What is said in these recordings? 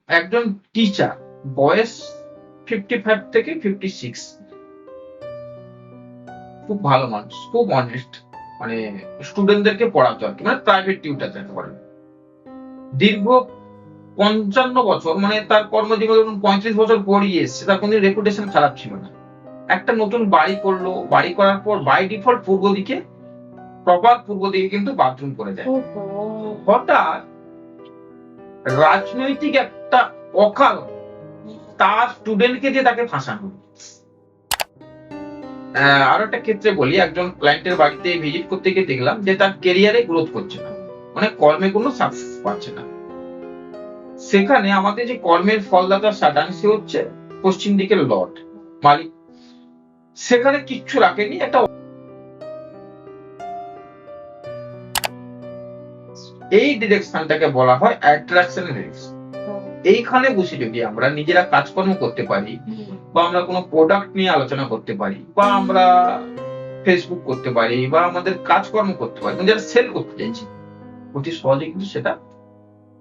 একজন টিচার, বয়স 55 থেকে 56, খুব ভালো মানুষ, খুব অনেস্ট, মানে স্টুডেন্টদেরকে পড়াতো আর কি, মানে প্রাইভেট টিউটার যাকে বলে। দীর্ঘ 55 বছর, মানে তার কর্মজীবন যখন 35 বছর পড়িয়ে এসছে, তার কোনো রেপুটেশন খারাপ ছিল না। একটা নতুন বাড়ি করলো, বাড়ি করার পর বাই ডিফল্ট পূর্ব দিকে, প্রপার পূর্ব দিকে কিন্তু বাথরুম করে দেয়। ওহো! হঠাৎ রাজনৈতিক একটা অকারণ তার স্টুডেন্টকে দিয়ে তাকে ফাঁসানো। আরো একটা ক্ষেত্রে বলি, একজন ক্লায়েন্টের বাড়িতে ভিজিট করতে গিয়ে দেখলাম যে তার কেরিয়ারে গ্রোথ করছে না, মানে কর্মে কোনো সাকসেস পাচ্ছে না। সেখানে আমাদের যে কর্মের ফলদাতা সাডান, সে হচ্ছে পশ্চিম দিকের লর্ড, মালিক। সেখানে কিচ্ছু রাখেনি, একটা এই ডিরেকশনটাকে বলা হয় অ্যাট্রাকশন ডিরেকশন। এইখানে বসে যদি আমরা নিজেরা কাজকর্ম করতে পারি, বা আমরা কোনো প্রোডাক্ট নিয়ে আলোচনা করতে পারি, বা আমরা ফেসবুক করতে পারি, বা আমাদের কাজকর্ম করতে পারি, যারা সেল করতে চাইছি, অতি সহজে কিন্তু সেটা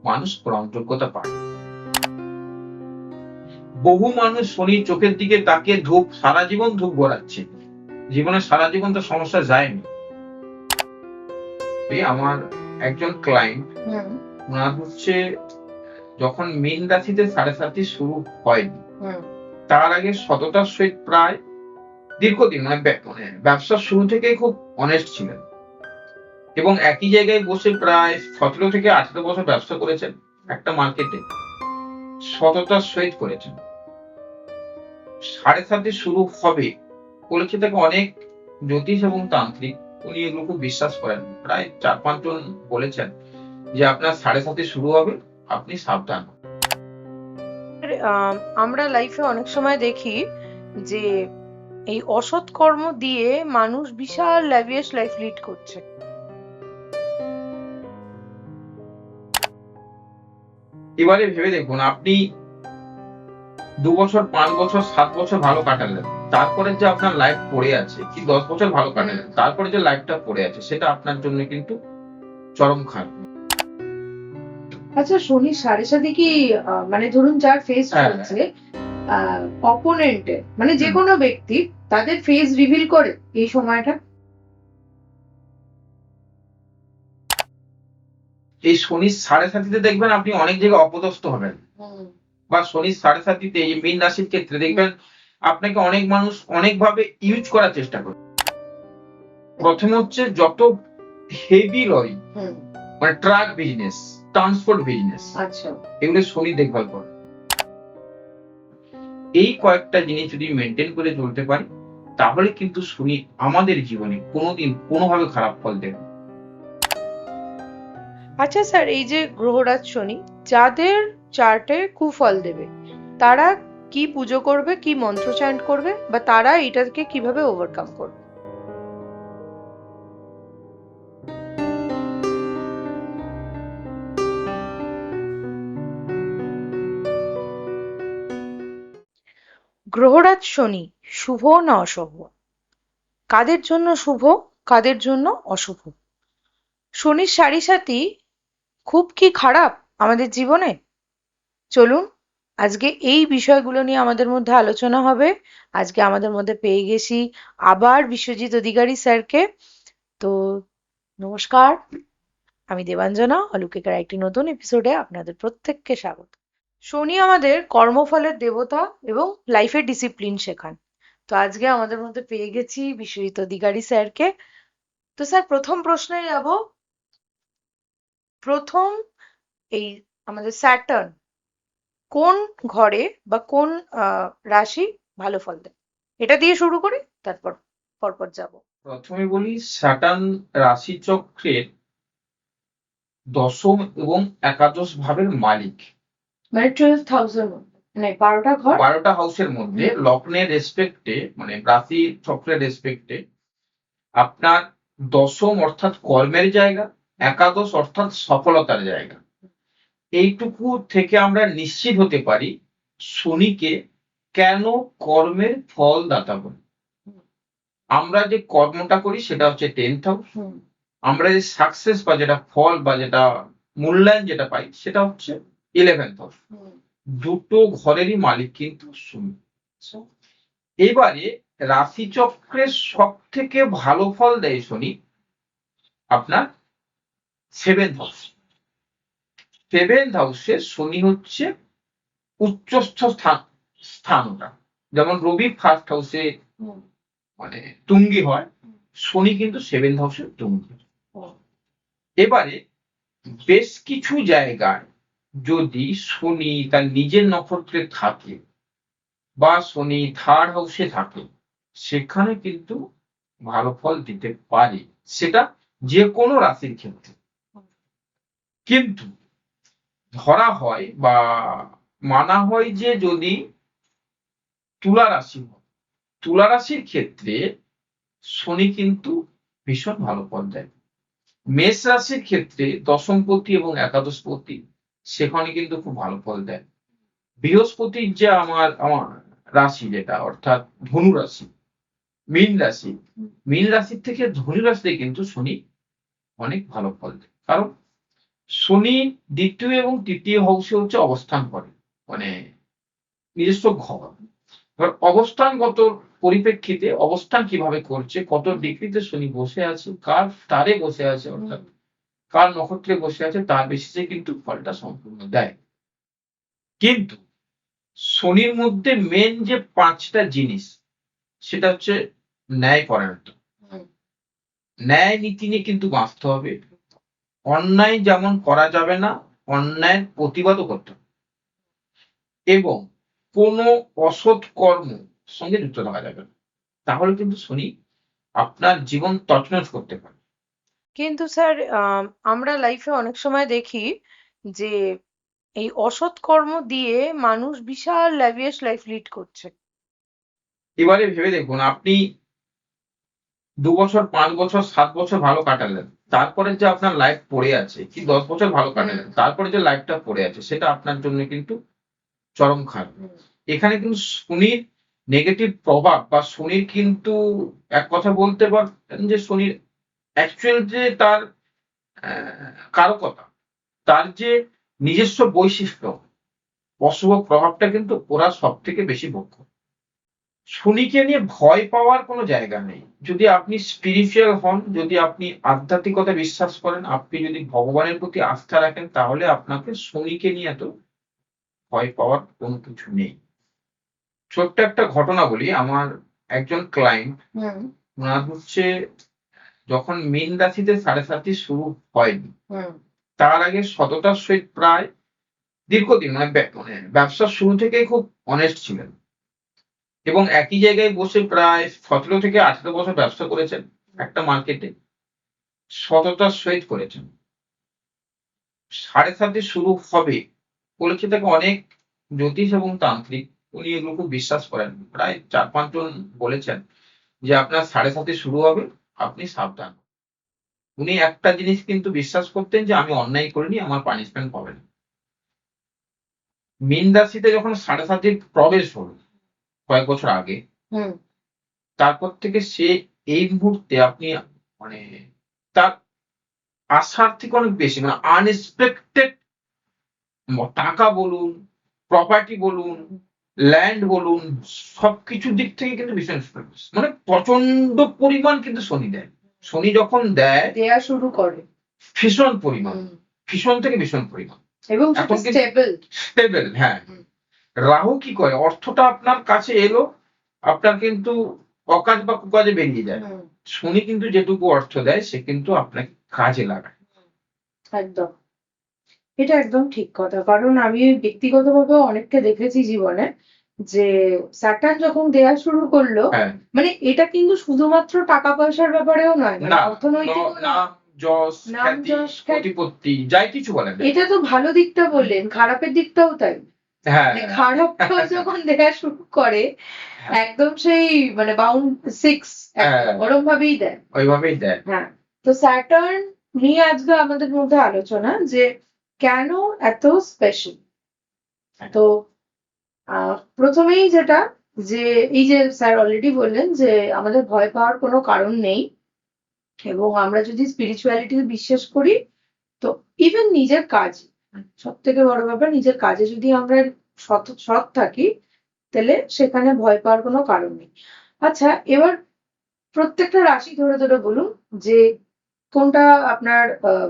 মানুষ গ্রহণযোগ্যতা পায়। বহু মানুষ শনির চোখের দিকে তাকিয়ে ধূপ সারা জীবন ধূপ গড়াচ্ছে, জীবনে সারা জীবন তো সমস্যা যায়নি। আমার একজন ক্লায়েন্ট, ওনার হচ্ছে যখন মীন রাশিতে 7.5 শুরু হয়নি, তার আগে সততার সহিত প্রায় দীর্ঘদিন, মানে ব্যবসার শুরু থেকেই খুব অনেস্ট ছিলেন, এবং একই জায়গায় বসে প্রায় 17 থেকে 18 বছর ব্যবসা করেছেন। একটা মার্কেটে সততার সহিত করেছেন। 7.5 শুরু হবে বলেছে তাকে অনেক জ্যোতিষ এবং তান্ত্রিক, উনি এগুলো খুব বিশ্বাস করেন। প্রায় 4-5 জন বলেছেন যে আপনার 7.5 শুরু হবে, আপনি সাবধান। আমরা লাইফে অনেক সময় দেখি যে এই অসৎ কর্ম দিয়ে মানুষ বিশাল ল্যাভিয়াস লাইফ লিড করছে। এবারে ভেবে দেখুন, আপনি 2 বছর, 5 বছর, 7 বছর ভালো কাটালেন, তারপরে যে আপনার লাইফ পড়ে আছে, কি 10 বছর ভালো কাটালেন, তারপরে যে লাইফটা পড়ে আছে, সেটা আপনার জন্য কিন্তু চরম খারাপ। আচ্ছা, শনি 7.5 কি মানে ধরুন যার ফেস হ্যাঁ, চলছে, অপোনেন্টের মানে যে কোনো ব্যক্তি তাদের ফেস রিভিল করে এই সময়টা? এই শনির 7.5 দেখবেন আপনি অনেক জায়গায় অপদস্থ হবেন, বা শনির 7.5 এই মীন রাশির ক্ষেত্রে দেখবেন আপনাকে অনেক মানুষ অনেকভাবে ইউজ করার চেষ্টা করে। প্রথমে হচ্ছে যত হেভি লরি, মানে ট্রাক বিজনেস, ট্রান্সপোর্ট বিজনেস, আচ্ছা, এগুলো শনি দেখভাল করে। এই কয়েকটা জিনিস যদি মেনটেন করে চলতে পারি, তাহলে কিন্তু শনি আমাদের জীবনে কোনোদিন কোনোভাবে খারাপ ফল দেবে না। আচ্ছা স্যার, এই যে গ্রহরাজ শনি যাদের চার্টে কুফল দেবে, তারা কি পুজো করবে, কি মন্ত্র চ্যান্ট করবে, বা তারা এটাকে কিভাবে ওভারকাম করবে? গ্রহরাজ শনি শুভ না অশুভ? কাদের জন্য শুভ, কাদের জন্য অশুভ? শনির সাড়ে সাতি খুব কি খারাপ আমাদের জীবনে? চলুন আজকে এই বিষয়গুলো নিয়ে আমাদের মধ্যে আলোচনা হবে। আজকে আমাদের মধ্যে পেয়ে গেছি আবার বিশ্বজিৎ অধিকারী স্যারকে। তো নমস্কার, আমি দেবাঞ্জনা, অলৌকিকের একটি নতুন এপিসোডে আপনাদের প্রত্যেককে স্বাগত। শনি আমাদের কর্মফলের দেবতা এবং লাইফের ডিসিপ্লিন শেখান। তো আজকে আমাদের মধ্যে পেয়ে গেছি বিশ্বজিৎ অধিকারী স্যারকে। তো স্যার, প্রথম প্রশ্নে যাব। প্রথম, এই আমাদের স্যাটার্ন কোন ঘরে বা কোন রাশি ভালো ফল দেয়, এটা দিয়ে শুরু করি, তারপর পরপর যাব। প্রথমে বলি, স্যাটার্ন রাশিচক্রের দশম এবং একাদশ ভাবের মালিক, মানে 12th হাউসের মধ্যে, মানে 12টা ঘর। 12টা হাউসের মধ্যে লগ্নের রেসপেক্টে, মানে রাশি চক্রের রেসপেক্টে আপনার দশম অর্থাৎ কর্মের জায়গা, একাদশ অর্থাৎ সফলতার জায়গা। এইটুকু থেকে আমরা নিশ্চিত হতে পারি শনিকে কেন কর্মের ফল দাতা বলি। আমরা যে কর্মটা করি সেটা হচ্ছে 10th হাউস, আমরা যে সাকসেস বা যেটা ফল বা যেটা মূল্যায়ন যেটা পাই সেটা হচ্ছে 11th হাউস। দুটো ঘরেরই মালিক কিন্তু শনি। এবারে রাশিচক্রের সব থেকে ভালো ফল দেয় শনি আপনার সেভেন্থ হাউস। সেভেন্থ হাউসে শনি হচ্ছে উচ্চস্থ স্থানটা। যেমন রবি ফার্স্ট হাউসে হুম, মানে তুঙ্গি হয়, শনি কিন্তু সেভেন্থ হাউসে তুঙ্গি। এবারে বেশ কিছু জায়গায় যদি শনি তার নিজের নক্ষত্রে থাকে বা শনি থার্ড হাউসে থাকে, সেখানে কিন্তু ভালো ফল দিতে পারে, সেটা যে কোনো রাশির ক্ষেত্রে। কিন্তু ধরা হয় বা মানা হয় যে যদি তুলা রাশি হয়, তুলা রাশির ক্ষেত্রে শনি কিন্তু ভীষণ ভালো ফল দেয়। মেষ রাশির ক্ষেত্রে দশমপতি এবং একাদশপতি সেখানে কিন্তু খুব ভালো ফল দেয়। বৃহস্পতির যে আমার আমার রাশি যেটা অর্থাৎ ধনু রাশি, মীন রাশি, মীন রাশির থেকে ধনু রাশিতে কিন্তু শনি অনেক ভালো ফল দেয়। কারণ শনি দ্বিতীয় এবং তৃতীয় হাউসে হচ্ছে অবস্থান করে, মানে নিজস্ব ঘর। এবার অবস্থানগত পরিপ্রেক্ষিতে অবস্থান কিভাবে করছে, কত ডিগ্রিতে শনি বসে আছে, কার স্টারে বসে আছে অর্থাৎ কার নক্ষত্রে বসে আছে, তার বেসিসে কিন্তু ফলটা সম্পূর্ণ দেয়। কিন্তু শনির মধ্যে মেন যে 5টা জিনিস, সেটা হচ্ছে ন্যায়পরায়ণতা। হুম, ন্যায় নীতি নিয়ে কিন্তু বাঁচতে হবে। অন্যায় যেমন করা যাবে না, অন্যায়ের প্রতিবাদও করতে হবে। এবং কোনো অসৎ কর্ম সঙ্গে যুক্ত থাকা যাবে না। তাহলে কিন্তু শনি আপনার জীবন তছনছ করতে পারে। কিন্তু স্যার আমরা লাইফে অনেক সময় দেখি যে এই অসৎ কর্ম দিয়ে মানুষ বিশাল ল্যাভিয়াস লাইফ লিড করছে। এবারে ভেবে দেখুন, আপনি 2 বছর, 5 বছর, 7 বছর ভালো কাটালেন। তারপরে যে আপনার লাইফ পড়ে আছে, কি 10 বছর ভালো কাটালেন, তারপরে যে লাইফটা পড়ে আছে সেটা আপনার জন্য কিন্তু চরম খারাপ। হুম, এখানে কিন্তু শনির নেগেটিভ প্রভাব বা শনির কিন্তু এক কথা বলতে পারেন যে শনির অ্যাকচুয়াল যে তার কারকতা, তার যে নিজস্ব বৈশিষ্ট্য, অশুভ প্রভাবটা কিন্তু ওরা সবথেকে বেশি ভোগ করে। শনিকে নিয়ে ভয় পাওয়ার কোনো জায়গা নেই। যদি আপনি স্পিরিচুয়াল হন, যদি আপনি আধ্যাত্মিকতা বিশ্বাস করেন, আপনি যদি ভগবানের প্রতি আস্থা রাখেন, তাহলে আপনাকে শনিকে নিয়ে এত ভয় পাওয়ার কোনো কিছু নেই। ছোট্ট একটা ঘটনা বলি, আমার একজন ক্লায়েন্ট, হুম, উনার হচ্ছে যখন মীন রাশিতে 7.5 শুরু হয়নি, হুম, তার আগে সততার সহিত প্রায় দীর্ঘদিন মানে ব্যবসার শুরু থেকেই খুব অনেস্ট ছিলেন এবং একই জায়গায় বসে প্রায় 17 থেকে 18 বছর ব্যবসা করেছেন একটা মার্কেটে, সততার সহিত করেছেন। 7.5 শুরু হবে বলেছে তাকে অনেক জ্যোতিষ এবং তান্ত্রিক, উনি এগুলো খুব বিশ্বাস করেন। প্রায় 4-5 জন বলেছেন যে আপনার 7.5 শুরু হবে, আপনি সাবধান। উনি একটা জিনিস কিন্তু বিশ্বাস করতেন যে আমি অন্যায় করিনি, আমার পানিশমেন্ট পাবেন। মীন রাশিতে যখন 7.5 প্রবেশ হলো কয়েক বছর আগে, হুম, তারপর থেকে সে এই মুহূর্তে আপনি মানে তার আশার থেকে অনেক বেশি, মানে আনএক্সপেক্টেড টাকা বলুন, প্রপার্টি বলুন, ল্যান্ড বলুন, সবকিছুর দিক থেকে কিন্তু ভীষণ স্ট্রেস। মানে প্রচন্ড পরিমাণ কিন্তু শনি দেয়। শনি যখন দেয় দেয়া শুরু করে। ভীষণ পরিমাণ, হুম, ভীষণ থেকে ভীষণ পরিমাণ। এবং সেটা এখন কিন্তু স্টেবল। স্টেবল, হ্যাঁ। হুম, রাহু কি করে, অর্থটা আপনার কাছে এলো, আপনার কিন্তু অকাজ বা কুকাজে বেরিয়ে যায়। হুম, শনি কিন্তু যেটুকু অর্থ দেয় সে কিন্তু আপনাকে কাজে লাগায়। একদম। এটা একদম ঠিক কথা। কারণ আমি ব্যক্তিগতভাবেও অনেককে দেখেছি জীবনে যে স্যাটার্ন যখন দেয়া শুরু করলো, হ্যাঁ, মানে এটা কিন্তু শুধুমাত্র টাকা পয়সার ব্যাপারেও নয়, মানে না, অর্থনৈতিকও নয়, নাম, যশ, নাম খ্যাতি, যশ খ্যাতি। প্রতিপত্তি, যাই কিছু বলেন না। এটা তো ভালো দিকটা বললেন, খারাপের দিকটাও তাই। হ্যাঁ, মানে খারাপটাও যখন দেয়া শুরু করে একদম সেই মানে বাউন্ড 6 হ্যাঁ, ওরম ভাবেই দেয়। ওইভাবেই দেয়। হ্যাঁ, তো স্যাটার্ন নিয়ে আজকে আমাদের মধ্যে আলোচনা যে কেন এত স্পেশাল। তো প্রথমেই যেটা, যে এই যে স্যার অলরেডি বললেন যে আমাদের ভয় পাওয়ার কোনো কারণ নেই, এবং আমরা যদি স্পিরিচুয়ালিটি বিশ্বাস করি, তো ইভেন নিজের কাজ, সব থেকে বড় ব্যাপার নিজের কাজে যদি আমরা সৎ থাকি, তাহলে সেখানে ভয় পাওয়ার কোনো কারণ নেই। আচ্ছা, এবার প্রত্যেকটা রাশি ধরে ধরে বলুন যে কোনটা আপনার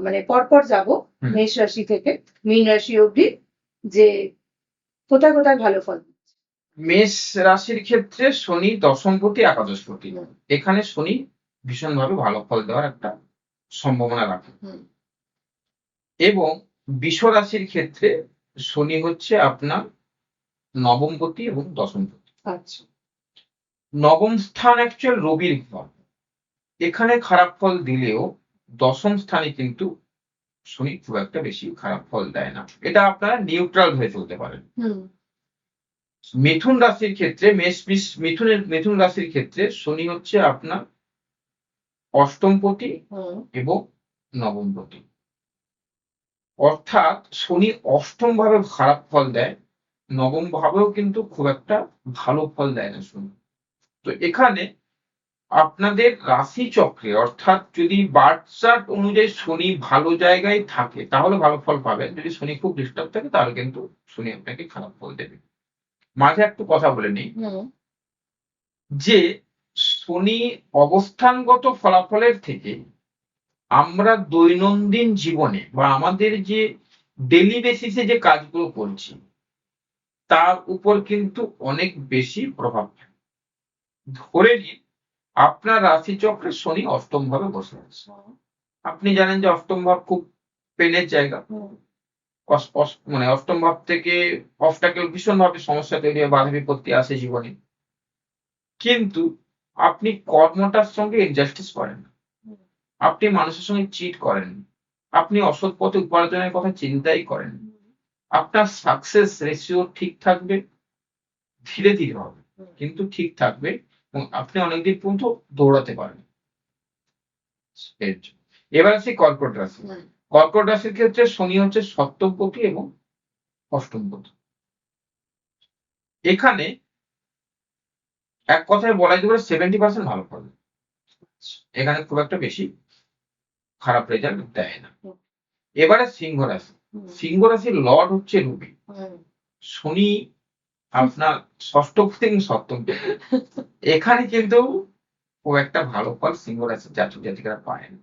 মানে পরপর যাব হুম। মেষ রাশি থেকে মীন রাশি অবধি, যে কোথায় কোথায় ভালো ফল। মেষ রাশির ক্ষেত্রে শনি দশমপতি একাদশপতি, হুম, এখানে শনি ভীষণভাবে ভালো ফল দেওয়ার একটা সম্ভাবনা রাখে। হুম, এবং বৃষ রাশির ক্ষেত্রে শনি হচ্ছে আপনার নবমপতি এবং দশমপতি। আচ্ছা, নবম স্থান অ্যাকচুয়াল রবির ঘর, এখানে খারাপ ফল দিলেও দশম স্থানে কিন্তু শনি খুব একটা বেশি খারাপ ফল দেয় না, এটা আপনারা নিউট্রাল হয়ে চলতে পারেন। হুম, মিথুন রাশির ক্ষেত্রে মিথুন রাশির ক্ষেত্রে শনি হচ্ছে আপনার অষ্টমপতি হুম, এবং নবমপতি, অর্থাৎ শনি অষ্টম ভাবে খারাপ ফল দেয়, নবম ভাবেও কিন্তু খুব একটা ভালো ফল দেয় না শনি। তো এখানে আপনাদের রাশি চক্রে অর্থাৎ যদি বার্থ চার্ট অনুযায়ী শনি ভালো জায়গায় থাকে তাহলে ভালো ফল পাবেন, যদি শনি খুব ডিস্টার্ব থাকে তাহলে কিন্তু শনি আপনাকে খারাপ ফল দেবে। মাঝে একটু কথা বলে নিই হুম, যে শনি অবস্থানগত ফলাফলের থেকে আমরা দৈনন্দিন জীবনে বা আমাদের যে ডেইলি বেসিসে যে কাজগুলো করছি তার উপর কিন্তু অনেক বেশি প্রভাব ফেলে। ধরে নিন আপনার রাশিচক্রে শনি অষ্টম ভাবে বসে আছে, আপনি জানেন যে অষ্টম ভাব খুব পেনের জায়গা। হুম, মানে অষ্টম ভাব থেকে অবস্ট্যাকেল ভীষণভাবে সমস্যা তৈরি হয়, বাধা বিপত্তি আসে জীবনে, কিন্তু আপনি কর্মটার সঙ্গে ইনজাস্টিস করেন না, হুম, আপনি মানুষের সঙ্গে চিট করেন, আপনি অসৎ পথে উপার্জনের কথা চিন্তাই করেন, আপনার সাকসেস রেশিও ঠিক থাকবে, ধীরে ধীরে হবে হুম, কিন্তু ঠিক থাকবে, এবং আপনি অনেকদিন পর্যন্ত দৌড়াতে পারবেন। এর জন্য। এবার আসি কর্কট রাশি। হুম, কর্কট রাশির ক্ষেত্রে শনি হচ্ছে সপ্তমপতি এবং অষ্টমপতি, এখানে এক কথায় বলা যেতে পারে 70% ভালো ফল, এখানে খুব একটা বেশি খারাপ রেজাল্ট দেয় না। হুম, এবারে সিংহ রাশি, হুম, সিংহ রাশির লর্ড হচ্ছে রবি, হুম, শনি আপনার ষষ্ঠপতি এবং সপ্তমপতি, এখানে কিন্তু খুব একটা ভালো ফল সিংহ রাশির জাতক জাতিকারা পায় না।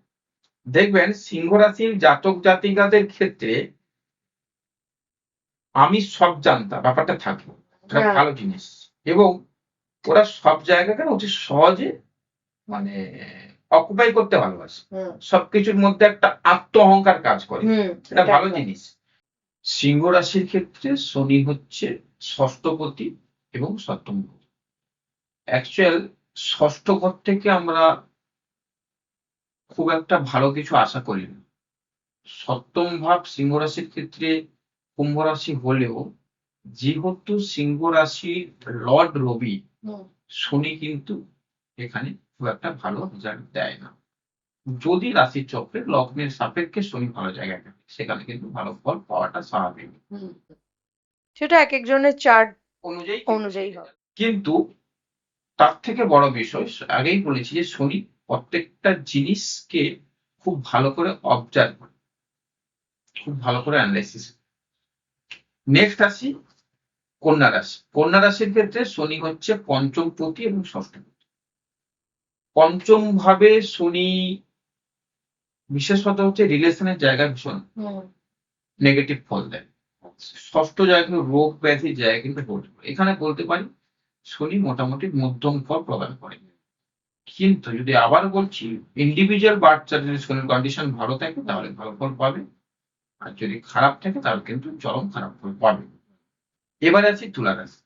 দেখবেন সিংহ রাশির জাতক জাতিকাদের ক্ষেত্রে আমি সব জানতা ব্যাপারটা থাকে, এটা হ্যাঁ, ভালো জিনিস, এবং ওরা সব জায়গাকে না অতি সহজে মানে অকুপাই করতে ভালোবাসে, হুম, সবকিছুর মধ্যে একটা আত্ম অহংকার কাজ করে, হুম, এটা এটা ভালো একদম। জিনিস। সিংহ রাশির ক্ষেত্রে শনি হচ্ছে ষষ্ঠপতি এবং সপ্তমপতি, অ্যাকচুয়াল ষষ্ঠ ঘর থেকে আমরা খুব একটা ভালো কিছু আশা করি না। সপ্তম ভাব সিংহ রাশির ক্ষেত্রে কুম্ভ রাশি হলেও যেহেতু সিংহ রাশির লর্ড রবি, হুম, শনি কিন্তু এখানে খুব একটা ভালো রেজাল্ট দেয় না। যদি রাশির চক্রে লগ্নের সাপেক্ষে শনি ভালো জায়গায় থাকে সেখানে কিন্তু ভালো ফল পাওয়াটা স্বাভাবিক হুম, সেটা এক একজনের চার্ট অনুযায়ী অনুযায়ী হবে। কিন্তু তার থেকে বড় বিষয় আগেই বলেছি যে শনি প্রত্যেকটা জিনিসকে খুব ভালো করে অবজার্ভ করে, খুব ভালো করে অ্যানালাইসিস। নেক্সট আসি কন্যা রাশি, কন্যা রাশির ক্ষেত্রে শনি হচ্ছে পঞ্চমপতি এবং ষষ্ঠপতি, পঞ্চম ভাবে শনি বিশেষত হচ্ছে রিলেশনের জায়গায় ভীষণ হুম, নেগেটিভ ফল দেয়, ষষ্ঠ জায়গা কিন্তু রোগ ব্যাধির জায়গা কিন্তু বলতে পারি, এখানে বলতে পারি শনি মোটামুটি মধ্যম ফল প্রদান করে। কিন্তু যদি আবার বলছি ইন্ডিভিজুয়াল বার্থ চার্টে যদি শনির কন্ডিশন ভালো থাকে তাহলে ভালো ফল পাবে, আর যদি খারাপ থাকে তাহলে কিন্তু চরম খারাপ ফল পাবে। এবার আছে তুলা রাশি,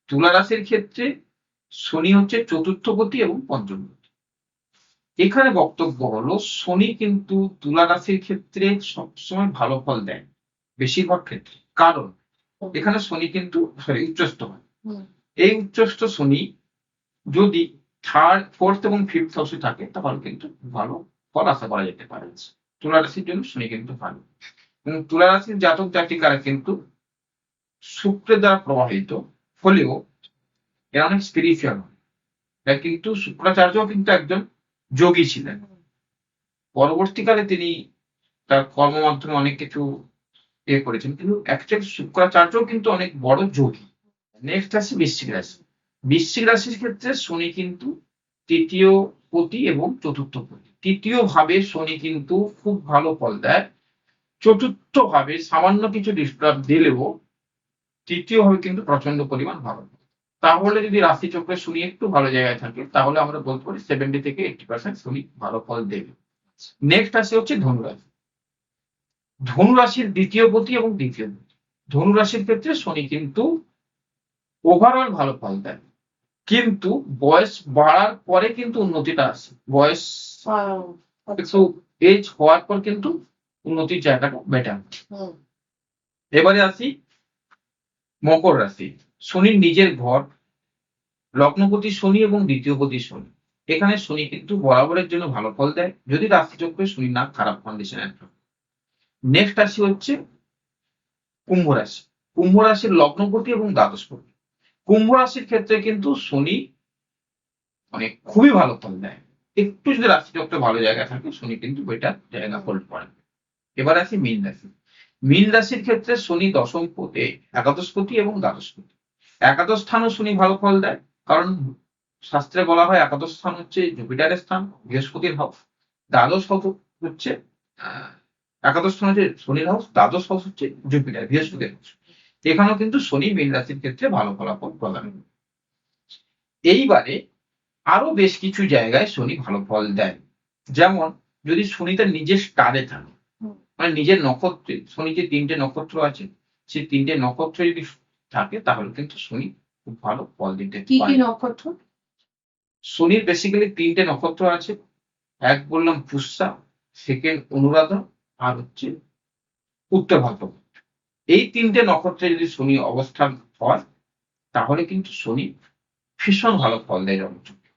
তুলা রাশির ক্ষেত্রে শনি হচ্ছে চতুর্থপতি এবং পঞ্চমপতি, এখানে বক্তব্য হলো শনি কিন্তু তুলা রাশির ক্ষেত্রে সবসময় ভালো ফল দেয় বেশিরভাগ ক্ষেত্রে, কারণ এখানে শনি কিন্তু উচ্চস্থ হয়, হুম, এই উচ্চস্থ শনি যদি থার্ড ফোর্থ এবং ফিফথ হাউসে থাকে তাহলে কিন্তু ভালো ফল আশা করা যেতে পারে। তুলা রাশির জন্য শনি কিন্তু ভালো, এবং তুলা রাশির জাতক জাতিকারা কিন্তু শুক্রের দ্বারা প্রভাবিত হলেও এরা অনেক স্পিরিচুয়াল হয়, এরা কিন্তু শুক্রাচার্য কিন্তু একজন যোগী ছিলেন, পরবর্তীকালে তিনি তার কর্ম মাধ্যমে অনেক কিছু করেছেন, কিন্তু অ্যাকচুয়ালি শুক্রাচার্য কিন্তু অনেক বড় যোগী। নেক্সট আসছে বৃশ্চিক রাশি। বৃশ্চিক রাশির ক্ষেত্রে শনি কিন্তু তৃতীয় পতি এবং চতুর্থ পতি। তৃতীয় ভাবে শনি কিন্তু খুব ভালো ফল দেয়, চতুর্থ ভাবে সামান্য কিছু ডিস্টার্ব দিলেও তৃতীয় ভাবে কিন্তু প্রচন্ড পরিমাণ ভালো। তাহলে যদি রাশি চক্রে শনি একটু ভালো জায়গায় থাকে তাহলে আমরা বলতে পারি 70 থেকে 80% শনি ভালো ফল দেবে। নেক্সট রাশি হচ্ছে ধনুরাশি। ধনুরাশির দ্বিতীয় পতি এবং দ্বিতীয় পতি। ধনুরাশির ক্ষেত্রে শনি কিন্তু ওভারঅল ভালো ফল দেয়, কিন্তু বয়স বাড়ার পরে কিন্তু উন্নতিটা আসে। বয়স একটু এজ হওয়ার পর কিন্তু উন্নতির জায়গাটা বেটার। এবারে আসি মকর রাশি। শনির নিজের ঘর, লগ্নপতি শনি এবং দ্বিতীয়পতি শনি। এখানে শনি কিন্তু বরাবরের জন্য ভালো ফল দেয় যদি রাশিচক্রে শনি না খারাপ কন্ডিশনে থাকে। নেক্সট রাশি হচ্ছে কুম্ভ রাশি। কুম্ভ রাশির লগ্নপতি এবং দ্বাদশপতি। কুম্ভ রাশির ক্ষেত্রে কিন্তু শনি মানে খুবই ভালো ফল দেয়, একটু যদি রাশিচক্রে ভালো জায়গা থাকে শনি কিন্তু বেটার জায়গা হোল্ড করে। এবার আসি মীন রাশি। মীন রাশির ক্ষেত্রে শনি দশম পতি, একাদশপতি এবং দ্বাদশপতি। একাদশ স্থানও শনি ভালো ফল দেয়, কারণ শাস্ত্রে বলা হয় একাদশ স্থান হচ্ছে জুপিটারের স্থান, বৃহস্পতির হাউস। দ্বাদশ হাউস হচ্ছে একাদশ স্থান হচ্ছে শনির হাউস, দ্বাদশ হাউস হচ্ছে জুপিটার, বৃহস্পতির হাউস। এখানেও কিন্তু শনি মীন রাশির ক্ষেত্রে ভালো ফলাফল প্রদান করে। এইবারে আরো বেশ কিছু জায়গায় শনি ভালো ফল দেয়, যেমন যদি শনি তার নিজের স্টারে থাকে, মানে নিজের নক্ষত্রে, শনি যে 3টে নক্ষত্র আছে সেই 3টে নক্ষত্র যদি থাকে তাহলে কিন্তু শনি খুব ভালো ফল দিতে কি কি পারে। নক্ষত্র? শনির বেসিক্যালি 3টে নক্ষত্র আছে, এক বললাম পুষ্যা, সেকেন্ড অনুরাধা, আর হচ্ছে উত্তর ভাদ্র। এই 3টে নক্ষত্রে যদি শনি অবস্থান হয় তাহলে কিন্তু শনি ভীষণ ভালো ফল দেয় জন্মচক্রে।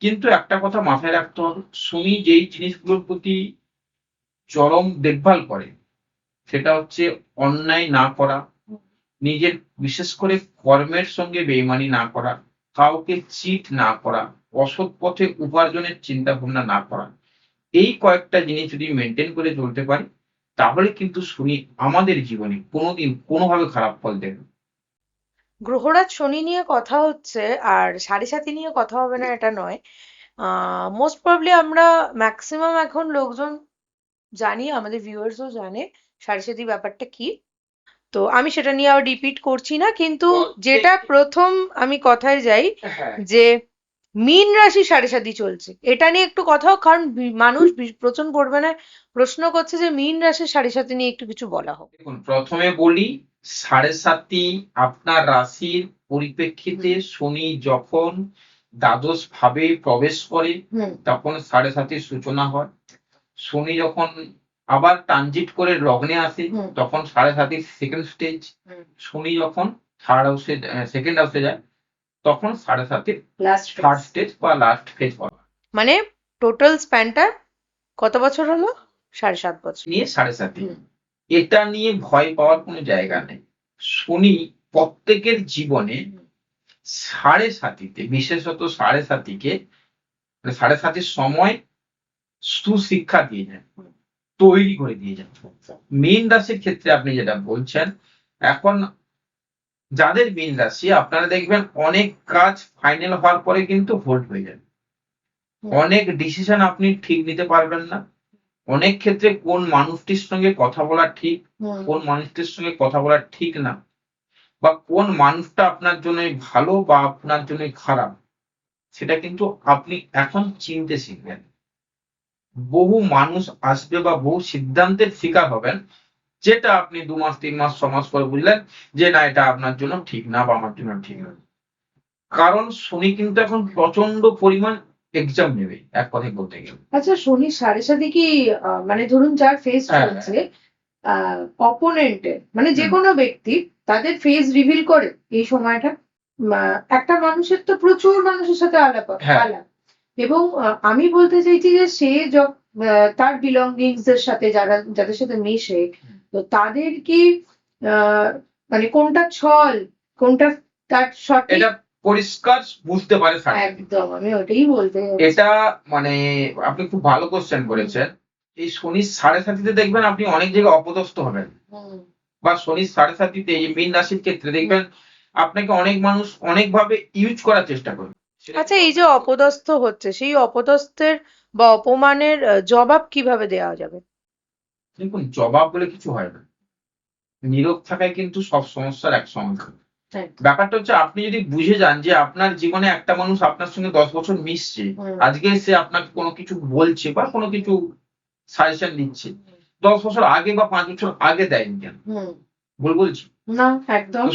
কিন্তু একটা কথা মাথায় রাখতে হবে, শনি যেই জিনিসগুলোর প্রতি চরম দেখভাল করে সেটা হচ্ছে অন্যায় না করা, নিজের বিশেষ করে কর্মের সঙ্গে বেইমানি না করা, কাউকে চিট না করা, অসৎ পথে উপার্জনের চিন্তা ভাবনা না করা। এই কয়েকটা জিনিস যদি মেনটেন করে চলতে পারি তাহলে কিন্তু শনি আমাদের জীবনে কোনোদিন কোনোভাবে খারাপ ফল দেবে না। গ্রহরাজ শনি নিয়ে কথা হচ্ছে, আর সাড়ে সাথী নিয়ে কথা হবে না এটা নয়। মোস্ট প্রবলি আমরা ম্যাক্সিমাম এখন লোকজন জানি, আমাদের ভিউয়ার্সও জানে সাড়ে সাথী ব্যাপারটা কি। তো আমি সেটা নিয়ে আবার রিপিট করছি না, কিন্তু যেটা প্রথম আমি কথায় যাই হ্যাঁ, যে মীন রাশি সাড়ে সাথী চলছে, এটা নিয়ে একটু কথা হোক, কারণ মানুষ প্রচন্ড পরিমাণে প্রশ্ন করছে যে মীন রাশির সাড়ে সাথী নিয়ে একটু কিছু বলা হোক। দেখুন প্রথমে বলি, সাড়ে সাতি আপনার রাশির পরিপ্রেক্ষিতে শনি যখন দ্বাদশ ভাবে প্রবেশ করে তখন সাড়ে সাতির সূচনা হয়। শনি যখন আবার ট্রানজিট করে লগ্নে আসে তখন সাড়ে সাতির সেকেন্ড স্টেজ। শনি যখন থার্ড হাউসে সেকেন্ড হাউসে যায় তখন সাড়ে সাতির থার্ড স্টেজ বা লাস্ট ফেজ বলা হয়। মানে টোটাল স্প্যানটা কত বছর হলো? 7.5 বছর নিয়ে সাড়ে সাতি, এটা নিয়ে ভয় পাওয়ার কোনো জায়গা নেই। শনি প্রত্যেকের জীবনে সাড়ে সাতিতে, বিশেষত সাড়ে সাতিকে মানে সাড়ে সাতির সময় সুশিক্ষা দিয়ে যায়, তৈরি করে দিয়ে যায়। মীন রাশির ক্ষেত্রে আপনি যেটা বলছেন, এখন যাদের মীন রাশি আপনারা দেখবেন অনেক কাজ ফাইনাল হওয়ার পরে কিন্তু হোল্ড হয়ে যাবে, অনেক ডিসিশন আপনি ঠিক নিতে পারবেন না। অনেক ক্ষেত্রে কোন মানুষটির সঙ্গে কথা বলা ঠিক, কোন মানুষটির সঙ্গে কথা বলা ঠিক না, বা কোন মানুষটা আপনার জন্য ভালো বা আপনার জন্য খারাপ সেটা কিন্তু আপনি এখন চিনতে শিখবেন। বহু মানুষ আসবে বা বহু সিদ্ধান্তের শিকার হবেন যেটা আপনি 2 মাস 3 মাস 6 মাস পরে বুঝলেন যে না এটা আপনার জন্য ঠিক না বা আমার জন্য ঠিক না। কারণ শনি কিন্তু এখন প্রচন্ড পরিমাণ এক্সাম নেবে এক কথায় বলতে গেলে। আচ্ছা, শনি সাড়ে সাথে কি মানে ধরুন যার ফেস হ্যাঁ, চলছে অপোনেন্টের, মানে যে কোনো ব্যক্তি তাদের ফেস রিভিল করে এই সময়টা? একটা মানুষের তো প্রচুর মানুষের সাথে আলাপ হ্যাঁ। আলাপ, এবং আমি বলতে চাইছি যে সে তার বিলঙ্গিংস এর সাথে যাদের সাথে মেশে, তো তাদের কি আহ, মানে কোনটা ছল, কোনটা তার সঠিক? এটা পরিষ্কার বুঝতে পারে সাড়ে সাতি। একদম, আমি ওটাই বলতে চাইছি। এটা মানে আপনি খুব ভালো কোশ্চেন করেছেন। এই শনির 7.5 দেখবেন আপনি অনেক জায়গায় অপদস্থ হবেন, বা শনির 7.5 এই মীন রাশির ক্ষেত্রে দেখবেন আপনাকে অনেক মানুষ অনেকভাবে ইউজ করার চেষ্টা করবে। সেটা আচ্ছা, কিন্তু এই যে আপনাকে করতে হবে। অপদস্থ হচ্ছে, সেই অপদস্থের বা অপমানের জবাব কিভাবে দেওয়া যাবে? দেখুন, জবাব বলে কিছু হয় না, নীরব থাকাই কিন্তু সব সমস্যার এক সমাধান। ব্যাপারটা হচ্ছে আপনি যদি বুঝে যান যে আপনার জীবনে একটা মানুষ আপনার সঙ্গে 10 বছর মিশছে, আজকে সে আপনাকে কোনো কিছু বলছে বা কোনো কিছু সাজেশন দিচ্ছে, 10 বছর আগে বা 5 বছর আগে দেয়নি কেন? ভুল বলছি? না, একদম। তো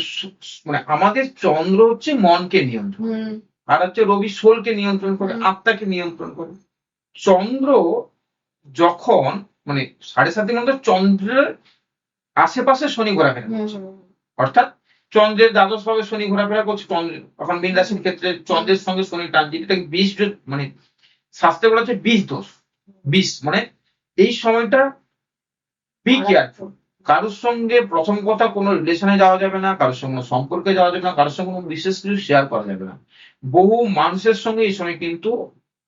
মানে আমাদের চন্দ্র হচ্ছে মনকে নিয়ন্ত্রণ, আর হচ্ছে রবি সোলকে নিয়ন্ত্রণ করে, আত্মাকে নিয়ন্ত্রণ করে। চন্দ্র যখন মানে 7.5 ঘন্টা চন্দ্রের আশেপাশে শনি ঘোরাফেরা করছে, অর্থাৎ চন্দ্রের দ্বাদশ ভাবে শনি ঘোরাফেরা করছে, চন্দ্রের এখন মীন রাশির ক্ষেত্রে চন্দ্রের সঙ্গে শনি ট্রানজিট, এটা বিষ মানে শাস্ত্রে বলা হচ্ছে বিষ দোষ। বিষ মানে এই সময়টা বি কেয়ারফুল। কারোর সঙ্গে প্রথম কথা কোনো রিলেশনে যাওয়া যাবে না, কারোর সঙ্গে সম্পর্কে যাওয়া যাবে না, কারোর সঙ্গে কোনো বিশেষ কিছু শেয়ার করা যাবে না। বহু মানুষের সঙ্গে এই সময় কিন্তু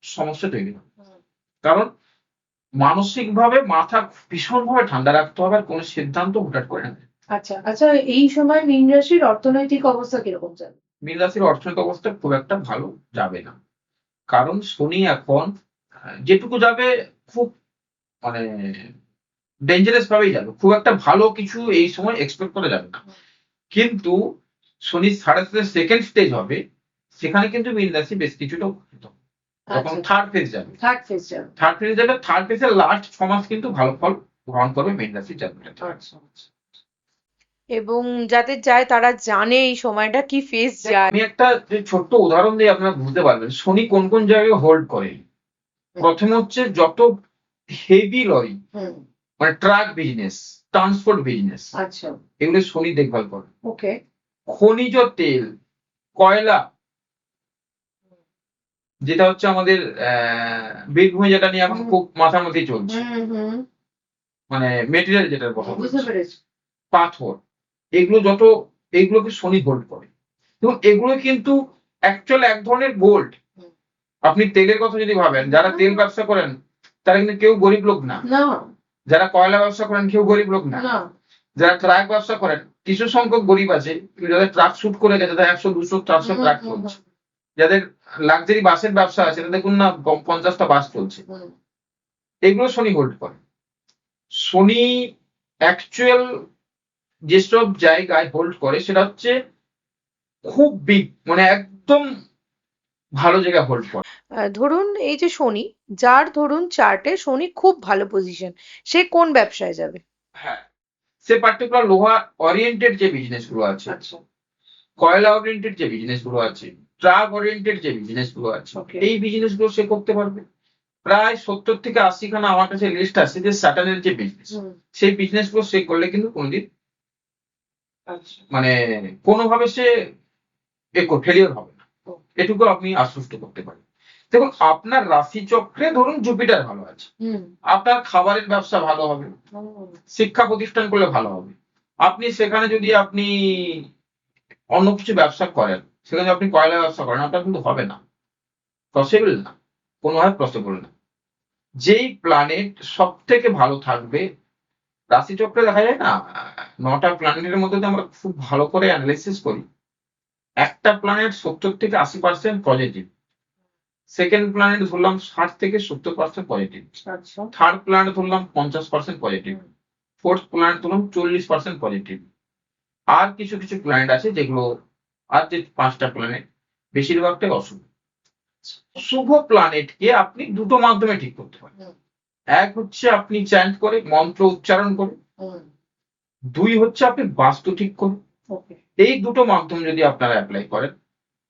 সমস্যা তৈরি হয়, কারণ মানসিক ভাবে মাথা ভীষণ ভাবে ঠান্ডা রাখতে হবে, আর কোনো সিদ্ধান্ত হুটহাট করে না। আচ্ছা আচ্ছা, এই সময় মীন রাশির অর্থনৈতিক অবস্থা কিরকম যাবে? মীন রাশির অর্থনৈতিক অবস্থা খুব একটা ভালো যাবে না, কারণ শনি এখন যেটুকু যাবে খুব মানে ডেঞ্জারাস ভাবেই যাবে, খুব একটা ভালো কিছু এই সময় এক্সপেক্ট করা যাবে না। কিন্তু শনি 7.5 সেকেন্ড স্টেজ হবে, সেখানে কিন্তু মীন রাশি বেশ কিছুটা উপকৃত হবে। তখন থার্ড ফেজ যাবে, থার্ড ফেজ যাবে। থার্ড ফেজের লাস্ট 6 মাস কিন্তু ভালো ফল গ্রহণ করবে মীন রাশির জাতকরা। আচ্ছা আচ্ছা। এবং যাদের যায় তারা জানে এই সময়টা কি ফেস যায়। আমি একটা যে ছোট্ট উদাহরণ দিয়ে আপনারা বুঝতে পারবেন শনি কোন কোন জায়গায় হোল্ড করে। প্রথমে হচ্ছে যত হেভি লরি, মানে ট্রাক বিজনেস, ট্রান্সপোর্ট বিজনেস, আচ্ছা, এগুলো শনি দেখভাল করে। ওকে। খনিজ তেল, কয়লা, যেটা হচ্ছে আমাদের বীরভূমে যেটা নিয়ে এখন খুব মাথামাতি চলছে, মানে মেটেরিয়াল যেটার কথা বুঝতে বলছি, পেরেছি। পাথর, এগুলোকে শনি হোল্ড করে। এবং এগুলো কিন্তু অ্যাকচুয়াল এক ধরনের গোল্ড। আপনি তেলের কথা যদি ভাবেন, যারা তেল ব্যবসা করেন তারা কিন্তু কেউ গরিব লোক না, না যারা কয়লা ব্যবসা করেন কেউ গরিব লোক না, না। যারা ট্রাক ব্যবসা করেন কিছু সংখ্যক গরিব আছে, যাদের ট্রাক শুট করে গেছে, তাদের 100, 200, 400 ট্রাক চলছে। যাদের লাক্সারি বাসের ব্যবসা আছে তাদের দেখুন না 50টা বাস চলছে। এগুলো শনি হোল্ড করে। শনি অ্যাকচুয়াল যেসব জায়গায় হোল্ড করে সেটা হচ্ছে খুব বিগ, মানে একদম ভালো জায়গায় হোল্ড করে। ধরুন এই যে শনি, যার ধরুন চার্টে শনি খুব ভালো পজিশন, সে কোন ব্যবসায় যাবে? হ্যাঁ, সে পার্টিকুলার লোহা ওরিয়েন্টেড যে বিজনেস গুলো আছে, আচ্ছা, কয়লা ওরিয়েন্টেড যে বিজনেস গুলো আছে, ট্রাক ওরিয়েন্টেড যে বিজনেস গুলো আছে, Okay. এই বিজনেস গুলো সে করতে পারবে। প্রায় 70 থেকে 80 খানা আমার কাছে লিস্ট আছে যে স্যাটার্নের যে বিজনেস, সেই বিজনেস গুলো সে করলে কিন্তু কোনদিন আচ্ছা। মানে কোনোভাবে সে ফেলিওর হবে না, এটুকু আপনি আশ্বস্ত করতে পারেন। দেখুন, আপনার রাশি চক্রে ধরুন জুপিটার ভালো আছে, আপনার খাবারের ব্যবসা ভালো হবে, শিক্ষা প্রতিষ্ঠান করলে ভালো হবে। আপনি সেখানে যদি আপনি অন্য কিছু ব্যবসা করেন, সেখানে আপনি কয়লা ব্যবসা করেন, আপনার কিন্তু হবে না, পসিবল না, কোনোভাবে পসিবল না। যেই প্ল্যানেট সব থেকে ভালো থাকবে, রাশিচক্রে দেখা যায় না 9টা প্ল্যানেটের মধ্যে আমরা খুব ভালো করে অ্যানালাইসিস করি, একটা প্ল্যানেট 70 থেকে 80% পজিটিভ, সেকেন্ড প্ল্যানেট ধরলাম 60 থেকে 70% পজিটিভ, আচ্ছা। থার্ড প্ল্যানেট ধরলাম 50% পজিটিভ, ফোর্থ প্ল্যানেট ধরলাম 40% পজিটিভ। আর কিছু কিছু প্ল্যানেট আছে যেগুলো, আর যে 5টা প্ল্যানেট বেশিরভাগটাই অশুভ। শুভ প্ল্যানেটকে আপনি দুটো মাধ্যমে ঠিক করতে পারেন। এক হচ্ছে আপনি চ্যান্ট করে মন্ত্র উচ্চারণ করে, 2 হচ্ছে আপনি বাস্তু ঠিক করুন। এই দুটো মাধ্যম যদি আপনারা অ্যাপ্লাই করেন,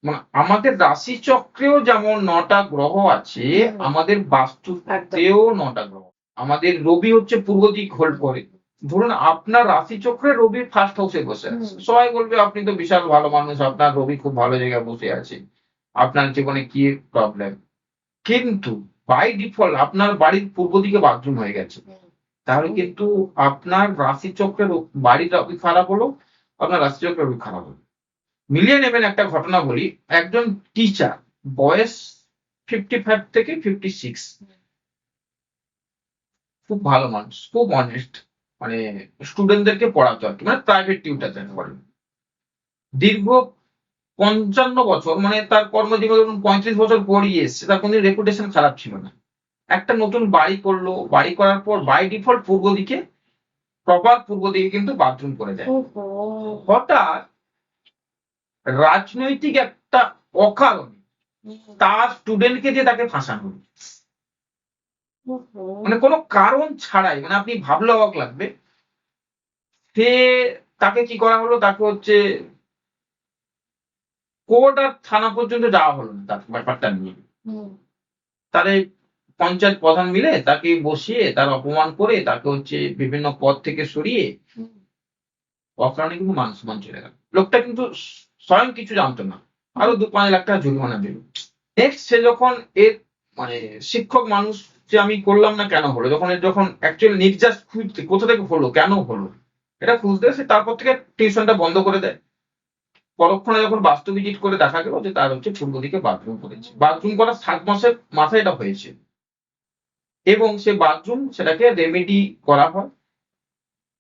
মানে আমাদের রাশি চক্রেও যেমন 9টা গ্রহ আছে, আমাদের বাস্তুতেও 9টা গ্রহ। আমাদের রবি হচ্ছে পূর্ব দিক হোল্ড করে। ধরুন আপনার রাশি চক্রে রবি ফার্স্ট হাউসে বসে আছে, সবাই বলবে আপনি তো বিশাল ভালো মানুষ, আপনার রবি খুব ভালো জায়গায় বসে আছে, আপনার জীবনে কি প্রবলেম? কিন্তু বাই ডিফল্ট আপনার বাড়ির পূর্ব দিকে বাথরুম হয়ে গেছে, তাহলে কিন্তু আপনার রাশি চক্রের বাড়ির রবি খারাপ হলো, আপনার রাশি চক্রের রবি খারাপ হলো। মিলিয়ে নেবেন, একটা ঘটনা বলি। একজন টিচার, বয়স 55 থেকে 56, খুব ভালো মানুষ, খুব অনেস্ট, মানে স্টুডেন্টদেরকে পড়াতো আর কি, মানে প্রাইভেট টিউটার যাকে বলে। দীর্ঘ 55 বছর, মানে তার কর্মজীবন যখন 35 বছর পড়িয়ে এসছে, তার কোনো রেপুটেশন খারাপ ছিল না। একটা নতুন বাড়ি করলো, বাড়ি করার পর বাই ডিফল্ট পূর্ব দিকে, প্রপার পূর্ব দিকে কিন্তু বাথরুম করে দেয়। ওহো। হঠাৎ রাজনৈতিক একটা অকারণে তার স্টুডেন্টকে দিয়ে তাকে ফাঁসানো হলো। ওহো। মানে কোনো কারণ ছাড়াই, মানে আপনি ভাবলে অবাক লাগবে। সে তাকে কি করা হলো, তাকে হচ্ছে কোর্ট আর থানা পর্যন্ত যাওয়া হলো না তার ব্যাপারটা নিয়ে। হুম। তার এই পঞ্চায়েত প্রধান মিলে তাকে বসিয়ে তার অপমান করে তাকে হচ্ছে বিভিন্ন পদ থেকে সরিয়ে হুম। অকারণে কিন্তু মান সম্মান চলে গেল। লোকটা কিন্তু স্বয়ং কিছু জানতো না, আরো 2-5 লাখ টাকা জরিমানা দিল। নেক্সট সে যখন এর মানে শিক্ষক মানুষ যে আমি করলাম না কেন হলো, যখন এর যখন অ্যাকচুয়ালি নির্যাস খুঁজতে কোথা থেকে হলো, কেন হলো এটা খুঁজতে, সে তারপর থেকে টিউশনটা বন্ধ করে দেয়। পরক্ষণে যখন বাস্তু ভিজিট করে দেখা গেল যে তার হচ্ছে পূর্ব দিকে বাথরুম করেছে, বাথরুম করার 7 মাসের মাথায় এটা হয়েছে, এবং সে বাথরুম সেটাকে রেমেডি করা হয়।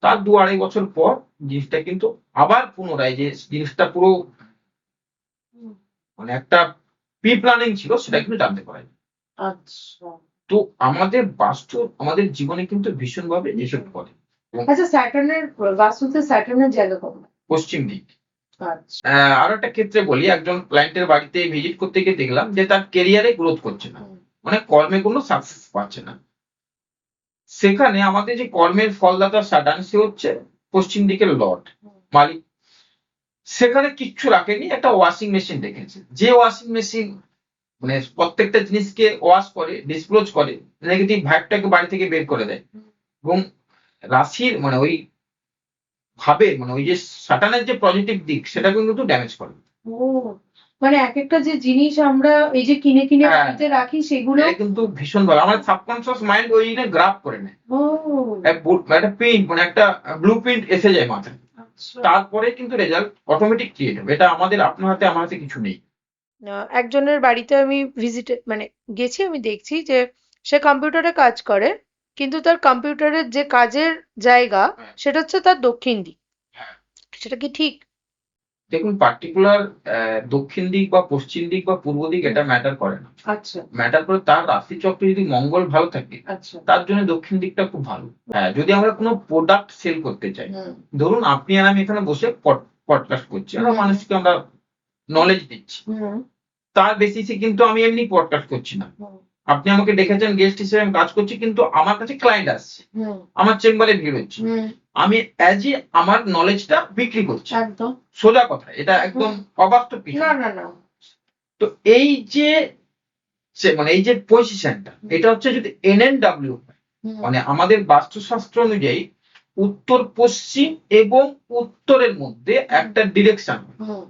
তার 2-2.5 বছর পর জিনিসটা কিন্তু আবার পুনরায় যে জিনিসটা পুরো হুম। মানে একটা প্রি প্ল্যানিং ছিল সেটা কিন্তু জানতে পারে। আচ্ছা। তো আমাদের বাস্তু আমাদের জীবনে কিন্তু ভীষণভাবে এফেক্ট করে। এবং আচ্ছা, স্যাটার্নের বাস্তুতে স্যাটার্নের জায়গা কোথায়? পশ্চিম দিক। আচ্ছা। আরো একটা ক্ষেত্রে বলি, একজন ক্লায়েন্টের বাড়িতে ভিজিট করতে গিয়ে দেখলাম যে তার কেরিয়ারে গ্রোথ করছে না, হুম। মানে কর্মে কোনো সাকসেস পাচ্ছে না। সেখানে আমাদের যে কর্মের ফলদাতা স্যাটার্ন, সে হচ্ছে পশ্চিম দিকের লর্ড, মালিক। সেখানে কিচ্ছু রাখেনি, একটা ওয়াশিং মেশিন রেখেছে। যে ওয়াশিং মেশিন মানে প্রত্যেকটা জিনিসকে ওয়াশ করে, ডিসক্লোজ করে, নেগেটিভ ভাইবটাকে বাড়ি থেকে বের করে দেয়। এবং রাশির মানে ওই ভাবে মানে ওই যে স্যাটার্নের যে পজিটিভ দিক সেটাকে কিন্তু ড্যামেজ করে। ও, মানে এক একটা যে জিনিস আমরা এই যে কিনে কিনে হ্যাঁ, বাড়িতে রাখি সেগুলো। এটা কিন্তু ভীষণ ভালো, আমার সাবকনসিয়াস মাইন্ড ওই গ্রাফ করে নেয়। ও। একটা প্রিন্ট মানে একটা ব্লু প্রিন্ট এসে যায় মাথায়, আচ্ছা। তারপরে কিন্তু রেজাল্ট অটোমেটিক ক্রিয়েট হবে। এটা আমাদের আপনার হাতে আমার হাতে কিছু নেই। একজনের বাড়িতে আমি ভিজিটে মানে গেছি, আমি দেখছি যে সে কম্পিউটারে কাজ করে, কিন্তু তার কম্পিউটারের যে কাজের জায়গা হ্যাঁ, সেটা হচ্ছে তার দক্ষিণ দিক। হ্যাঁ। সেটা কি ঠিক? দেখুন, পার্টিকুলার দক্ষিণ দিক বা পশ্চিম দিক বা পূর্ব দিক এটা ম্যাটার করে না। আচ্ছা। ম্যাটার করে তার রাশি চক্রে যদি মঙ্গল ভালো থাকে, আচ্ছা। তার জন্য দক্ষিণ দিকটা খুব ভালো। হ্যাঁ, যদি আমরা কোনো প্রোডাক্ট সেল করতে চাই, হুম। ধরুন আপনি আর আমি এখানে বসে পডকাস্ট করছি, আমরা হুম। মানুষকে আমরা নলেজ দিচ্ছি, হুম। তার বেসিসে কিন্তু আমি এমনি পডকাস্ট করছি না। হুম। আপনি আমাকে ডেকেছেন গেস্ট হিসেবে, আমি কাজ করছি, কিন্তু আমার কাছে ক্লায়েন্ট আসছে, হুম। আমার চেম্বারে ভিড় হচ্ছে, হুম। আমি অ্যাজ এ আমার নলেজটা বিক্রি করছি। একদম। সোজা কথা, এটা একদম অবাস্তব কিছু না না। না না। তো এই যে মানে এই যে পজিশনটা, এটা হচ্ছে যদি NNW হুম। মানে আমাদের বাস্তুশাস্ত্র অনুযায়ী উত্তর পশ্চিম এবং উত্তরের মধ্যে একটা ডিরেকশন। হুম।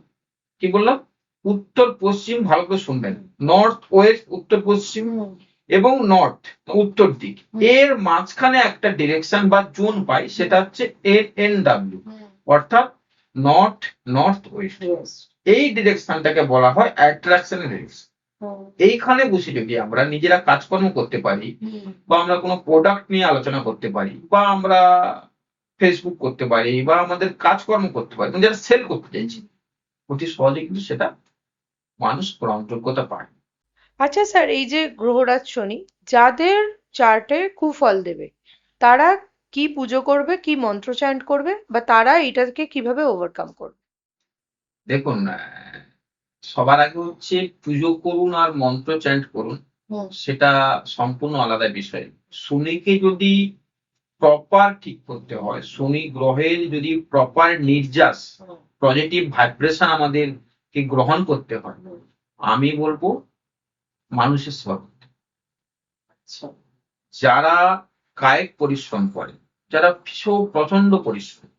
কি বললাম? উত্তর পশ্চিম, ভালো করে শুনবেন, নর্থ ওয়েস্ট উত্তর পশ্চিম হুম। এবং নর্থ উত্তর দিক, হুম। এর মাঝখানে একটা ডিরেকশন বা জোন পাই, সেটা হচ্ছে NNW, হুম। অর্থাৎ নর্থ নর্থ ওয়েস্ট। Yes. এই ডিরেকশনটাকে বলা হয় অ্যাট্রাকশনের ডিরেকশন। হুম। এইখানে বসে যদি আমরা নিজেরা কাজকর্ম করতে পারি, হুম। বা আমরা কোনো প্রোডাক্ট নিয়ে আলোচনা করতে পারি, বা আমরা ফেসবুক করতে পারি, বা আমাদের কাজকর্ম করতে পারি, যেটা সেল করতে চাইছি, অতি সহজে কিন্তু সেটা মানুষ গ্রহণযোগ্যতা পায়। আচ্ছা স্যার, এই যে গ্রহরাজ শনি যাদের চার্টে কুফল দেবে, তারা কি পুজো করবে, কি মন্ত্র চ্যান্ট করবে, বা তারা এটাকে কিভাবে ওভারকাম করবে? দেখুন, সবার আগে হচ্ছে পুজো করুন আর মন্ত্র চ্যান্ট করুন, হুম। সেটা সম্পূর্ণ আলাদা বিষয়। শনিকে যদি প্রপার ঠিক করতে হয়, শনি গ্রহের যদি প্রপার নির্যাস হুম। পজিটিভ ভাইব্রেশন আমাদেরকে গ্রহণ করতে হয়, হুম। আমি বলবো মানুষের সেবা করতে। আচ্ছা। যারা কায়িক পরিশ্রম করে, যারা ভীষণ প্রচন্ড পরিশ্রম,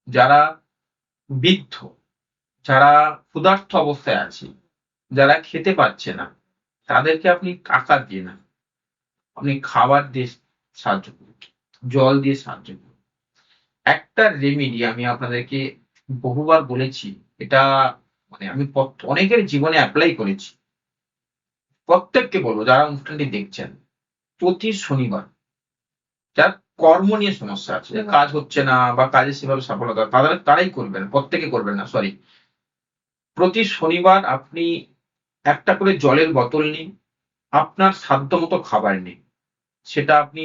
যারা বৃদ্ধ, যারা ক্ষুধার্ত অবস্থায় আছে, যারা খেতে পাচ্ছে না, তাদেরকে আপনি টাকা দিয়ে না, আপনি খাবার দিয়ে সাহায্য করুন, জল দিয়ে সাহায্য করুন। একটা রেমেডি আমি আপনাদেরকে বহুবার বলেছি, এটা মানে আমি অনেকের জীবনে অ্যাপ্লাই করেছি। প্রত্যেককে বলবো যারা অনুষ্ঠানটি দেখছেন, প্রতি শনিবার যার কর্ম নিয়ে সমস্যা আছে, যে কাজ হচ্ছে না বা কাজে সেভাবে সফলতা, তারাই করবেন, প্রত্যেকে করবেন না, সরি। প্রতি শনিবার আপনি একটা করে জলের বোতল নিন, আপনার সাধ্য মতো খাবার নিন। সেটা আপনি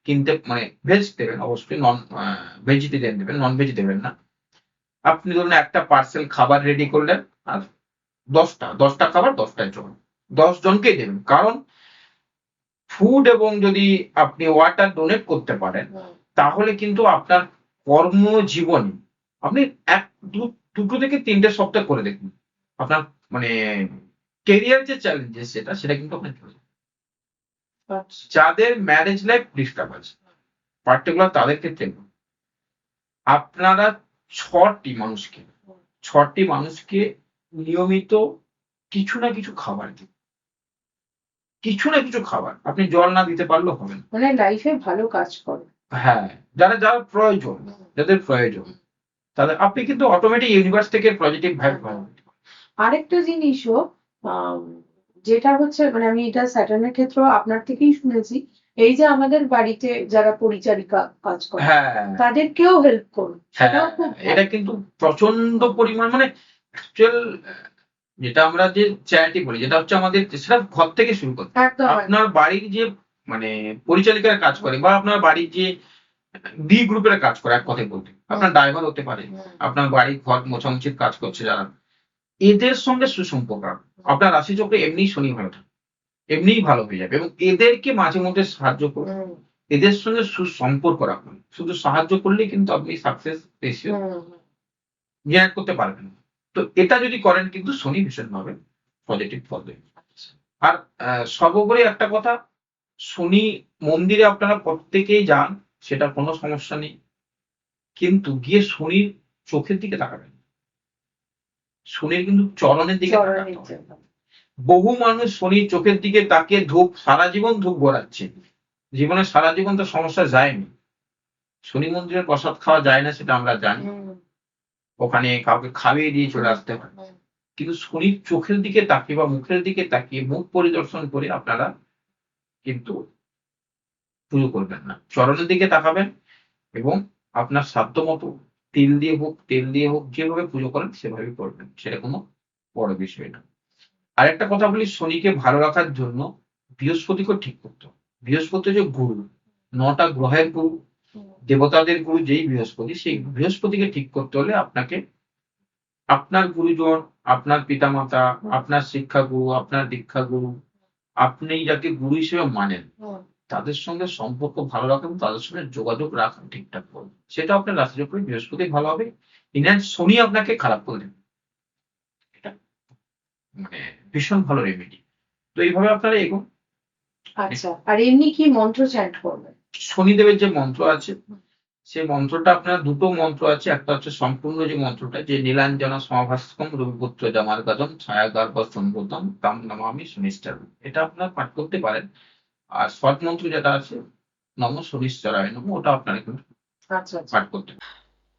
কিনতে মানে ভেজ দেবেন অবশ্যই, ভেজিটেরিয়ান দেবেন, নন ভেজ দেবেন না। আপনি ধরুন একটা পার্সেল খাবার রেডি করলেন, আর 10টা খাবার 10টার জন্য, 10 জনকেই দেবেন। কারণ ফুড এবং যদি আপনি ওয়াটার ডোনেট করতে পারেন, তাহলে কিন্তু আপনার কর্মজীবনে আপনি দুটো থেকে 3টে সপ্তাহ করে দেখুন, আপনার মানে কেরিয়ার যে চ্যালেঞ্জেস সেটা কিন্তু আপনার চলে যাবে। আচ্ছা। যাদের ম্যারেজ লাইফ ডিস্টার্ব আছে, পার্টিকুলার তাদের ক্ষেত্রে বলবো, আপনারা 6টি মানুষকে নিয়মিত কিছু না কিছু খাবার দিন। কিছু না কিছু খাবার, আপনি জল না দিতে পারলেও হবে না। মানে লাইফে ভালো কাজ করে। হ্যাঁ, যারা প্রয়োজন, যাদের প্রয়োজন, তাদের আপনি কিন্তু অটোমেটিক ইউনিভার্স থেকে পজিটিভ ভাইব পাবেন। আরেকটা জিনিসও আম, যেটা হচ্ছে মানে আমি এটা স্যাটার্নের ক্ষেত্রেও আপনার থেকেই শুনেছি, এই যে আমাদের বাড়িতে যারা পরিচারিকা কাজ করে হ্যাঁ, তাদেরকেও হেল্প করুন, হ্যাঁ, সেটাও খুব এটা কিন্তু প্রচন্ড পরিমাণ, মানে অ্যাকচুয়াল যেটা আমরা যে চ্যারিটি বলি, যেটা হচ্ছে আমাদের, সেটা ঘর থেকে শুরু করতে হবে। একদম আপনার বাড়ির যে মানে পরিচালিকারা কাজ করে, বা আপনার বাড়ির যে ডি গ্রুপের কাজ করে, এক কথায় বলতে আপনার ড্রাইভার হতে পারে, আপনার বাড়ি ঘর মোছামুছির কাজ করছে যারা, এদের সঙ্গে সুসম্পর্ক রাখুন। আপনার রাশিচক্রে এমনিই শনি ভালো থাকে, এমনিই ভালো হয়ে যাবে, এবং এদেরকে মাঝে মধ্যে সাহায্য করুন, এদের সঙ্গে সুসম্পর্ক রাখুন। শুধু সাহায্য করলেই কিন্তু আপনি সাকসেস রেশিও জেনারেট করতে পারবেন না। তো এটা যদি করেন কিন্তু শনি ভীষণভাবে পজিটিভ ফল দেবে। আর সর্বোপরি একটা কথা, শনি মন্দিরে আপনারা প্রত্যেকেই যান, সেটা কোনো সমস্যা নেই, কিন্তু গিয়ে শনির চোখের দিকে তাকাবেন, শনির কিন্তু চরণের দিকে তাকাতে হবে। বহু মানুষ শনির চোখের দিকে তাকিয়ে সারা জীবন ধূপ ঘোরাচ্ছে, জীবনে সারা জীবন তো সমস্যা যায়নি। শনি মন্দিরের প্রসাদ খাওয়া যায় না, সেটা আমরা জানি, ওখানে কাউকে খাইয়ে দিয়ে চলে আসতে হয়। কিন্তু শনির চোখের দিকে তাকিয়ে বা মুখের দিকে তাকিয়ে মুখ পরিদর্শন করে আপনারা কিন্তু পুজো করবেন না, চরণের দিকে তাকাবেন, এবং আপনার সাধ্য মতো তেল দিয়ে হোক যেভাবে পুজো করেন সেভাবে করবেন, সেটা কোনো বড় বিষয় না। আরেকটা কথা বলি, শনিকে ভালো রাখার জন্য বৃহস্পতিকে ঠিক করতে হবে। বৃহস্পতি যে গুরু, 9টা গ্রহের গুরু, দেবতাদের গুরু যেই বৃহস্পতি, সেই বৃহস্পতিকে ঠিক করতে হলে আপনাকে আপনার গুরুজন, আপনার পিতামাতা, আপনার শিক্ষাগুরু, আপনার দীক্ষাগুরু, আপনি যাকে গুরু হিসেবে মানেন, তাদের সঙ্গে সম্পর্ক ভালো রাখুন, তাদের সঙ্গে যোগাযোগ রাখুন ঠিকঠাক করুন। সেটা আপনার রাশিচক্রে বৃহস্পতি ভালো হবে, ইনহ্যান্ড শনি আপনাকে খারাপ করে দেবে। এটা মানে ভীষণ ভালো রেমেডি। তো এইভাবে আপনারা এগোন। আচ্ছা, আর এমনি কি মন্ত্র চ্যান্ট করবেন? শনিদেবের যে মন্ত্র আছে, সেই মন্ত্রটা আপনার দুটো মন্ত্র আছে। একটা হচ্ছে সম্পূর্ণ যে মন্ত্রটা, যে নীলাঞ্জন সমাভাস্কম রবিপুত্র জামার্গজম ছায়াগর্ভ সম্ভূতম তাম নমামি শনিশ্চর, এটা আপনার পাঠ করতে পারেন। আর শর্ট মন্ত্র যেটা আছে, নম শনিশ্চরায় নম, ওটা আপনারা কিন্তু আচ্ছা আচ্ছা। পাঠ করতে পারেন।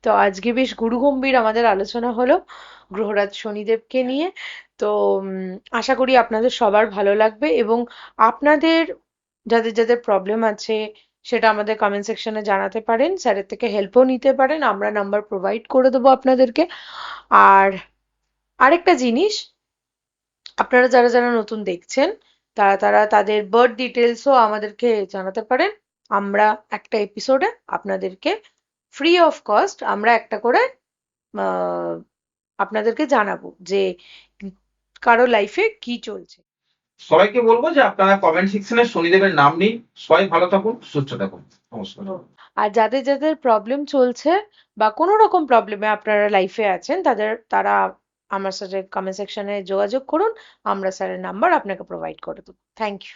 তো আজকে বেশ গুরুগম্ভীর আমাদের আলোচনা হলো গ্রহরাজ শনিদেবকে নিয়ে। তো আশা করি আপনাদের সবার ভালো লাগবে, এবং আপনাদের যাদের যাদের প্রবলেম আছে সেটা আমাদের কমেন্ট সেকশনে জানাতে পারেন, স্যারের থেকে হেল্পও নিতে পারেন, আমরা নাম্বার প্রোভাইড করে দেবো আপনাদেরকে। আর আরেকটা জিনিস, আপনারা যারা যারা নতুন দেখছেন তারা তারা তাদের বার্থ ডিটেলসও আমাদেরকে জানাতে পারেন। আমরা একটা এপিসোডে আপনাদেরকে ফ্রি অফ কস্ট আমরা একটা করে আহ, আপনাদেরকে জানাবো যে কারো লাইফে কি চলছে। সবাইকে বলবো যে আপনারা কমেন্ট সেকশনে শনিদেবের নাম নিন। সবাই ভালো থাকুন, সুস্থ থাকুন, নমস্কার। আর যাদের যাদের প্রবলেম চলছে বা কোনো রকম প্রবলেমে আপনারা লাইফে আছেন, তারা আমার সাথে কমেন্ট সেকশনে যোগাযোগ করুন, আমরা স্যারের নাম্বার আপনাকে প্রোভাইড করে দেবো। Thank you.